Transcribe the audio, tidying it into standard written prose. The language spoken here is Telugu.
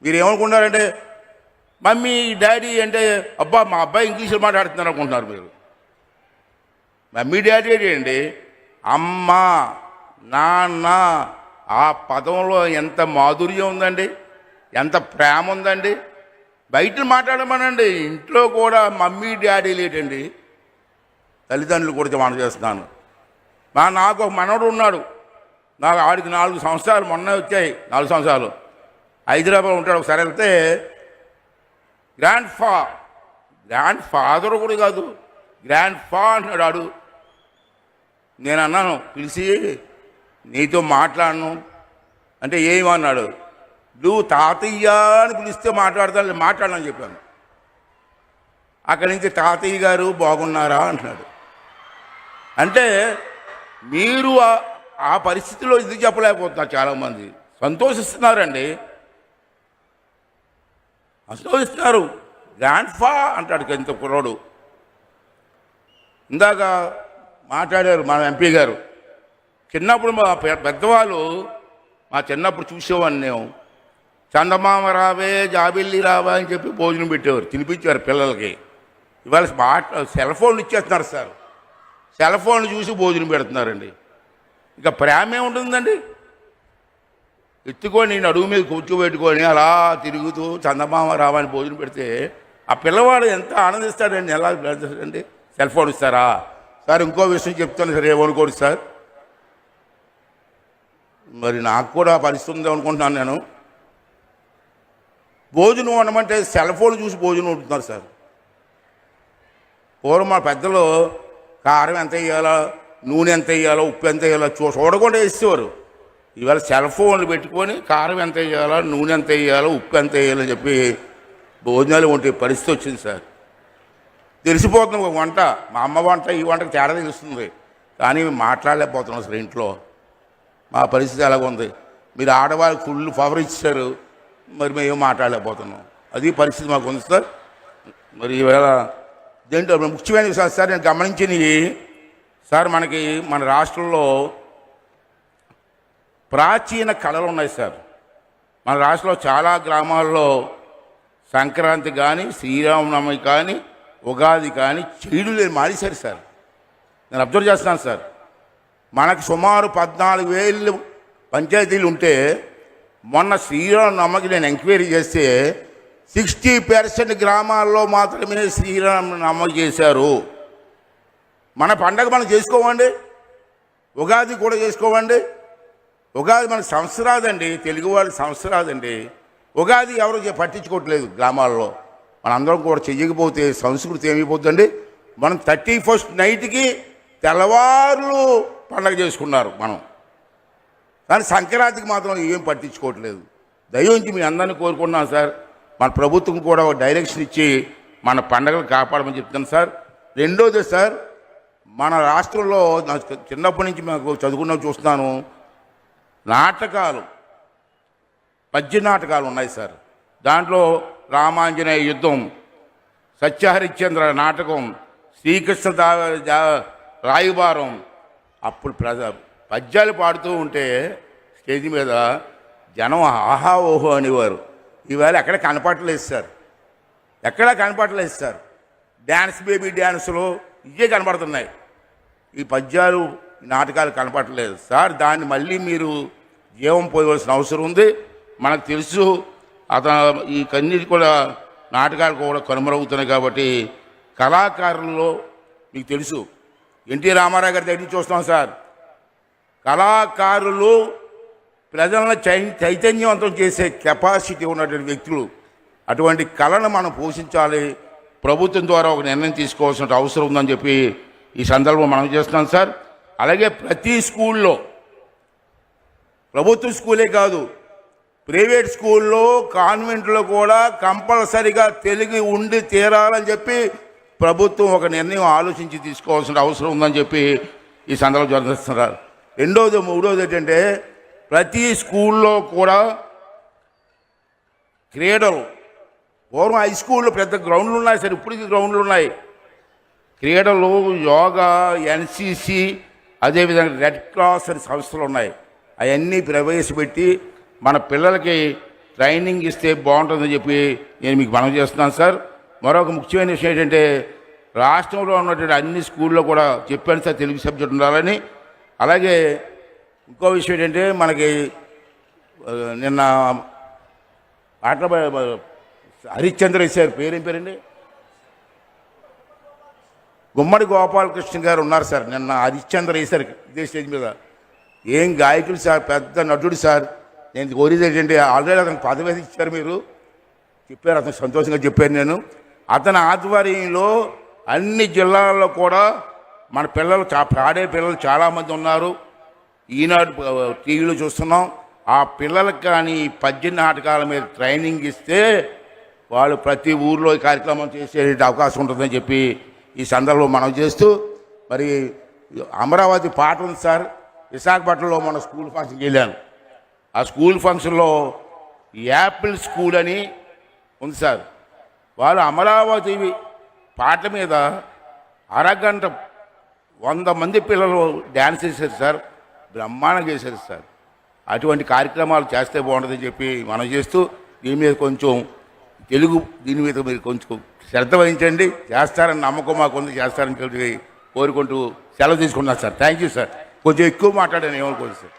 మీరు ఏమనుకుంటారంటే మమ్మీ డాడీ అంటే అబ్బా మా అబ్బాయి ఇంగ్లీష్లో మాట్లాడుతున్నారు అనుకుంటున్నారు మీరు. మమ్మీ డాడీ ఏంటి? అమ్మ నాన్న, ఆ పదంలో ఎంత మాధుర్యం ఉందండి, ఎంత ప్రేమ ఉందండి. బయట మాట్లాడమనండి, ఇంట్లో కూడా మమ్మీ డాడీ లేటండి. తల్లిదండ్రులు కూడా మనం చేస్తున్నాను. నాకు ఒక మనవడు ఉన్నాడు, నాకు ఆడికి 4 సంవత్సరాలు మొన్న వచ్చాయి. 4 సంవత్సరాలు హైదరాబాద్ ఉంటాడు. ఒకసారి వెళ్తే గ్రాండ్ ఫాదర్ కూడా కాదు, గ్రాండ్ ఫా అంటున్నాడు ఆడు. నేను అన్నాను పిలిచి, నీతో మాట్లాడను అంటే ఏమన్నాడు, నువ్వు తాతయ్య అని పిలిస్తే మాట్లాడని చెప్పాను. అక్కడి నుంచి తాతయ్య గారు బాగున్నారా అంటున్నాడు. అంటే మీరు ఆ పరిస్థితిలో ఇది చెప్పలేకపోతున్నారు. చాలామంది సంతోషిస్తున్నారండి, సంతోషిస్తున్నారు. గ్రాండ్ ఫా అంటాడు ఎంత కుర్రోడు. ఇందాక మాట్లాడారు మన ఎంపీ గారు. చిన్నప్పుడు మా పెద్దవాళ్ళు, మా చిన్నప్పుడు చూసేవాడిని నేను, చందమామ రావే జాబిల్లి రావా అని చెప్పి భోజనం పెట్టేవారు, తినిపించారు పిల్లలకి. ఇవాళ సెల్ ఫోన్లు ఇచ్చేస్తున్నారు సార్, సెల్ ఫోన్లు చూసి భోజనం పెడుతున్నారండి. ఇక ప్రేమ ఏముంటుందండి? ఎత్తుకొని నడుము మీద కూర్చోబెట్టుకొని అలా తిరుగుతూ చందమామ రావని భోజనం పెడితే ఆ పిల్లవాడు ఎంత ఆనందిస్తాడండి. ఎలా ఆనందిస్తాడండి? సెల్ ఫోన్ ఇస్తారా సార్? ఇంకో విషయం చెప్తాను సార్, ఏమనుకోడు సార్. మరి నాకు కూడా పరిస్థితి ఉంది అనుకుంటున్నాను నేను. భోజనం అనమంటే సెల్ ఫోన్ చూసి భోజనం ఉంటున్నారు సార్. పూర్వం మా పెద్దలు కారం ఎంత వేయాలో, నూనె ఎంత వేయాలో, ఉప్పు ఎంత వేయాలో చూడకుండా వేసేవారు. ఇవాళ సెల్ ఫోన్లు పెట్టుకొని కారం ఎంత వేయాలో, నూనె ఎంత వేయాలో, ఉప్పు ఎంత వేయాలని చెప్పి భోజనాలు ఉంటే పరిస్థితి వచ్చింది సార్. తెలిసిపోతుంది ఒక వంట, మా అమ్మ వంట ఈ వంటకు తేడా తెలుస్తుంది, కానీ మాట్లాడలేకపోతున్నాం సార్ ఇంట్లో. మా పరిస్థితి ఎలాగుంది. మీరు ఆడవాళ్ళకి ఫుల్ పవర్ ఇచ్చారు, మరి మేము మాట్లాడలేకపోతున్నాం. అది పరిస్థితి మాకు ఉంది సార్. మరి ఈవేళ దేంట్లో ముఖ్యమైన విషయాలు సార్ నేను గమనించినవి సార్, మనకి మన రాష్ట్రంలో ప్రాచీన కళలు ఉన్నాయి సార్. మన రాష్ట్రంలో చాలా గ్రామాల్లో సంక్రాంతి కానీ, శ్రీరామనవమి కానీ, ఉగాది కానీ చేయడం లేదు, మానేశారు సార్. నేను అబ్జర్వ్ చేస్తున్నాను సార్. మనకు సుమారు 14,000 పంచాయతీలు ఉంటే మొన్న శ్రీరామనవమికి నేను ఎంక్వైరీ చేస్తే 60% గ్రామాల్లో మాత్రమే శ్రీరామనవమి చేశారు. మన పండగ మనం చేసుకోవండి, ఉగాది కూడా చేసుకోవండి. ఉగాది మనకు సంవత్సరాదండి, తెలుగు వాళ్ళకి సంవత్సరాదండి. ఉగాది ఎవరు పట్టించుకోవట్లేదు గ్రామాల్లో. మనందరం కూడా చెయ్యకపోతే సంస్కృతి ఏమైపోతుందండి. మనం 31st నైట్కి తెల్లవారులు పండగ చేసుకున్నారు మనం, కానీ సంక్రాంతికి మాత్రం ఏం పట్టించుకోవట్లేదు. దయించి మీ అందరినీ కోరుకున్నాను సార్, మన ప్రభుత్వం కూడా ఒక డైరెక్షన్ ఇచ్చి మన పండగలు కాపాడమని చెప్తాను సార్. రెండోది సార్, మన రాష్ట్రంలో చిన్నప్పటి నుంచి మాకు చదువుకున్న చూస్తున్నాను, నాటకాలు, పద్య నాటకాలు ఉన్నాయి సార్. దాంట్లో రామాంజనేయ యుద్ధం, సత్యహరిశ్చంద్ర నాటకం, శ్రీకృష్ణ రాయబారం. అప్పుడు పద్యాలు పాడుతూ ఉంటే స్టేజ్ మీద జనం ఆహా ఓహో అనేవారు. ఈవేళ ఎక్కడ కనపడలేదు సార్, ఎక్కడా కనపడలేదు సార్. డ్యాన్స్ బేబీ డ్యాన్సులు ఇవే కనపడుతున్నాయి, ఈ పద్యాలు నాటకాలు కనపడలేదు సార్. దాన్ని మళ్ళీ మీరు జీవం పోయవలసిన అవసరం ఉంది. మనకు తెలుసు అతను ఈ కన్నీటి కూడా నాటకాలు కూడా కనుమరుగుతున్నాయి. కాబట్టి కళాకారుల్లో మీకు తెలుసు, ఎన్టీ రామారావు గారి దగ్గర చూస్తున్నాం సార్. కళాకారులు ప్రజలను చైతన్యవంతం చేసే కెపాసిటీ ఉన్నటువంటి వ్యక్తులు. అటువంటి కళను మనం పోషించాలి. ప్రభుత్వం ద్వారా ఒక నిర్ణయం తీసుకోవాల్సిన అవసరం ఉందని చెప్పి ఈ సందర్భంలో మనం చేస్తున్నాం సార్. అలాగే ప్రతి స్కూల్లో, ప్రభుత్వ స్కూలే కాదు, ప్రైవేట్ స్కూల్లో, కాన్వెంట్లో కూడా కంపల్సరిగా తెలుగు ఉండి తీరాలని చెప్పి ప్రభుత్వం ఒక నిర్ణయం ఆలోచించి తీసుకోవాల్సిన అవసరం ఉందని చెప్పి ఈ సందర్భంలో జరుగుతున్నారు. రెండోది మూడోది ఏంటంటే, ప్రతి స్కూల్లో కూడా క్రీడలు, పూర్వం హై స్కూల్లో పెద్ద గ్రౌండ్లు ఉన్నాయి సార్, ఇప్పటికీ గ్రౌండ్లు ఉన్నాయి. క్రీడలు, యోగా, ఎన్సిసి, అదేవిధంగా రెడ్ క్రాస్ అనే సంస్థలు ఉన్నాయి. అవన్నీ ప్రవేశపెట్టి మన పిల్లలకి ట్రైనింగ్ ఇస్తే బాగుంటుందని చెప్పి నేను మీకు మనవి చేస్తున్నాను సార్. మరొక ముఖ్యమైన విషయం ఏంటంటే రాష్ట్రంలో ఉన్నటువంటి అన్ని స్కూల్లో కూడా చెప్పాను సార్ తెలుగు సబ్జెక్ట్ ఉండాలని. అలాగే ఇంకో విషయం ఏంటంటే మనకి నిన్న హరిశ్చంద్ర సార్ పేరేం పేరండి, గుమ్మడి గోపాలకృష్ణ గారు ఉన్నారు సార్. నిన్న హరిశ్చంద్ర వేశారు ఇదే స్టేజ్ మీద. ఏం గాయకుడు సార్, పెద్ద నటుడు సార్. నేను కోరేది ఏంటంటే ఆల్రెడీ అతనికి పదవి ఇచ్చారు, మీరు చెప్పారు, అతను సంతోషంగా చెప్పాను నేను. అతని ఆధ్వర్యంలో అన్ని జిల్లాల్లో కూడా మన పిల్లలు పాడే పిల్లలు చాలామంది ఉన్నారు. ఈనాడు టీవీలో చూస్తున్నాం. ఆ పిల్లలకు కానీ పద్య నాటకాల మీద ట్రైనింగ్ ఇస్తే వాళ్ళు ప్రతి ఊర్లో ఈ కార్యక్రమం చేసే అవకాశం ఉంటుందని చెప్పి ఈ సందర్భంలో మనం చేస్తూ, మరి అమరావతి పాట ఉంది సార్. విశాఖపట్నంలో మన స్కూల్ ఫంక్షన్కి వెళ్ళాను. ఆ స్కూల్ ఫంక్షన్లో యాపిల్ స్కూల్ అని ఉంది సార్. వాళ్ళు అమరావతి పాట మీద అరగంట 100 మంది పిల్లలు డ్యాన్స్ చేశారు సార్. బ్రహ్మాండంగా చేశారు సార్. అటువంటి కార్యక్రమాలు చేస్తే బాగుంటుందని చెప్పి మనం చేస్తూ, దీని మీద కొంచెం దీని మీద మీరు కొంచెం శ్రద్ధ వహించండి. చేస్తారని నమ్మకం మాకుంది, చేస్తారని కోరుకుంటూ సెలవు తీసుకున్నాను సార్. Thank you sir. కొంచెం ఎక్కువ మాట్లాడాను ఏమనుకోండి సార్.